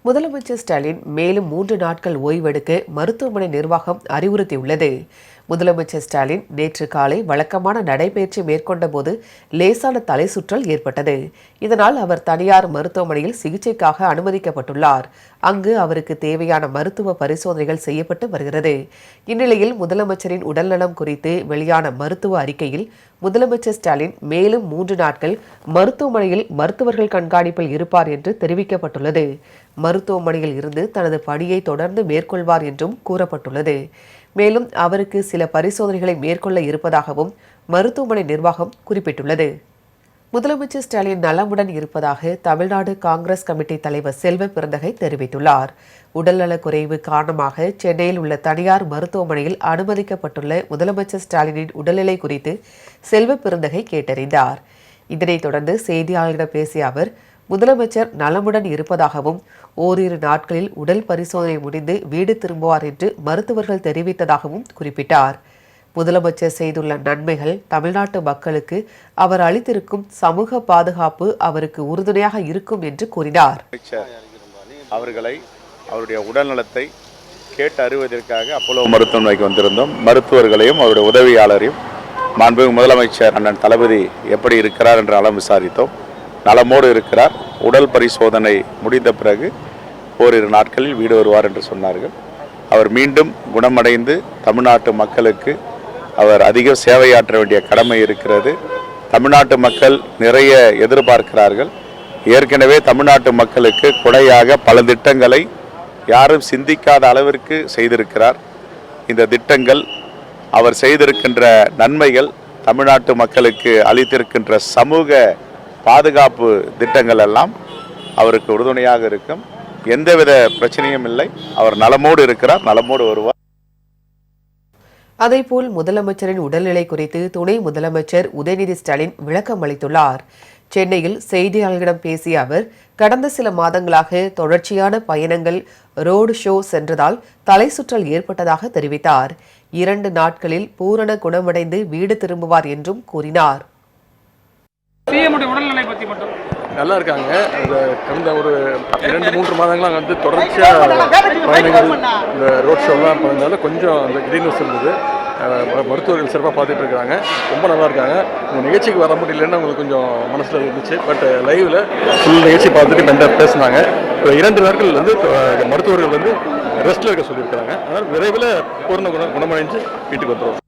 முதலமைச்சர் ஸ்டாலின் மேலும் 3 நாட்கள் ஓய்வெடுக்க மருத்துவமனை நிர்வாகம் அறிவுறுத்தியுள்ளது. முதலமைச்சர் ஸ்டாலின் நேற்று காலை வழக்கமான நடைபயிற்சி மேற்கொண்ட போது லேசான தலை சுற்றல் ஏற்பட்டது. இதனால் அவர் தனியார் மருத்துவமனையில் சிகிச்சைக்காக அனுமதிக்கப்பட்டுள்ளார். அங்கு அவருக்கு தேவையான மருத்துவ பரிசோதனைகள் செய்யப்பட்டு வருகிறது. இந்நிலையில் முதலமைச்சரின் உடல்நலம் குறித்து வெளியான மருத்துவ அறிக்கையில் முதலமைச்சர் ஸ்டாலின் மேலும் 3 நாட்கள் மருத்துவமனையில் மருத்துவர்கள் கண்காணிப்பில் இருப்பார் என்று தெரிவிக்கப்பட்டுள்ளது. மருத்துவமனையில் இருந்து தனது பணியை தொடர்ந்து மேற்கொள்வார் என்றும் கூறப்பட்டுள்ளது. மேலும் அவருக்கு சில பரிசோதனைகளை மேற்கொள்ள இருப்பதாகவும் மருத்துவமனை நிர்வாகம் குறிப்பிட்டுள்ளது. முதலமைச்சர் ஸ்டாலின் நலமுடன் இருப்பதாக தமிழ்நாடு காங்கிரஸ் கமிட்டி தலைவர் செல்வ பிறந்தகை தெரிவித்துள்ளார். உடல்நலக் குறைவு காரணமாக சென்னையில் உள்ள தனியார் மருத்துவமனையில் அனுமதிக்கப்பட்டுள்ள முதலமைச்சர் ஸ்டாலினின் உடல்நிலை குறித்து செல்வ பிறந்தகை கேட்டறிந்தார். இதனைத் தொடர்ந்து செய்தியாளர்களிடம் பேசிய அவர், முதலமைச்சர் நலமுடன் இருப்பதாகவும் ஓரிரு நாட்களில் உடல் பரிசோதனை முடிந்து வீடு திரும்புவார் என்று மருத்துவர்கள் தெரிவித்ததாகவும் குறிப்பிட்டார். முதலமைச்சர் செய்துள்ள நன்மைகள் தமிழ்நாட்டு மக்களுக்கு அவர் அளித்திருக்கும் சமூக பாதுகாப்பு அவருக்கு உறுதுணையாக இருக்கும் என்று கூறினார். அவர்களை அவருடைய உடல்நலத்தை கேட்டு அறிவதற்காக அப்போலோ மருத்துவமனைக்கு வந்திருந்தோம். மருத்துவர்களையும் அவருடைய உதவியாளரையும் மாண்புமிகு முதலமைச்சர் அண்ணன் தளபதி எப்படி இருக்கிறார் என்று நலம் விசாரித்தோம். நலமோடு இருக்கிறார். உடல் பரிசோதனை முடிந்த பிறகு ஓரிரு நாட்களில் வீடு வருவார் என்று சொன்னார்கள். அவர் மீண்டும் குணமடைந்து தமிழ்நாட்டு மக்களுக்கு அவர் அதிக சேவையாற்ற வேண்டிய கடமை இருக்கிறது. தமிழ்நாட்டு மக்கள் நிறைய எதிர்பார்க்கிறார்கள். ஏற்கனவே தமிழ்நாட்டு மக்களுக்கு கொடையாக பல திட்டங்களை யாரும் சிந்திக்காத அளவிற்கு செய்திருக்கிறார். இந்த திட்டங்கள், அவர் செய்திருக்கின்ற நன்மைகள், தமிழ்நாட்டு மக்களுக்கு அளித்திருக்கின்ற சமூக பாதுகாப்பு திட்டங்கள் எல்லாம் அவருக்கு உறுதுணையாக இருக்கும். எந்தவித பிரச்சனையும் இல்லை. அவர் நலமோடு இருக்கிறார், நலமோடு வருவார். அதேபோல் முதலமைச்சரின் உடல்நிலை குறித்து துணை முதலமைச்சர் உதயநிதி ஸ்டாலின் விளக்கம் அளித்துள்ளார். சென்னையில் செய்தியாளர்களிடம் பேசிய அவர், கடந்த சில மாதங்களாக தொடர்ச்சியான பயணங்கள், ரோடு ஷோ சென்றதால் தலை சுற்றல் ஏற்பட்டதாக தெரிவித்தார். 2 நாட்களில் பூரண குணமடைந்து வீடு திரும்புவார் என்றும் கூறினார். உடல்நிலை பற்றி மட்டும் நல்லா இருக்காங்க. அந்த கடந்த ஒரு 2-3 மாதங்களாக வந்து தொடர்ச்சியாக பயணங்கள், இந்த ரோட் ஷோலாம் பண்ணதால கொஞ்சம் அந்த கிரீனஸ் இருந்தது. மருத்துவர்கள் சிறப்பாக பார்த்துட்டு இருக்காங்க. ரொம்ப நல்லா இருக்காங்க. இந்த நிகழ்ச்சிக்கு வர முடியலன்னு அவங்களுக்கு கொஞ்சம் மனசில் இருந்துச்சு. பட் லைவில் ஃபுல் நிகழ்ச்சி பார்த்துட்டு மென்டாக பேசினாங்க. 2 நாட்கள் வந்து மருத்துவர்கள் வந்து ரெஸ்ட்டில் இருக்க சொல்லியிருக்கிறாங்க. அதனால் விரைவில் பூர்ண குணமடைஞ்சு வீட்டுக்கு வந்துடுவோம்.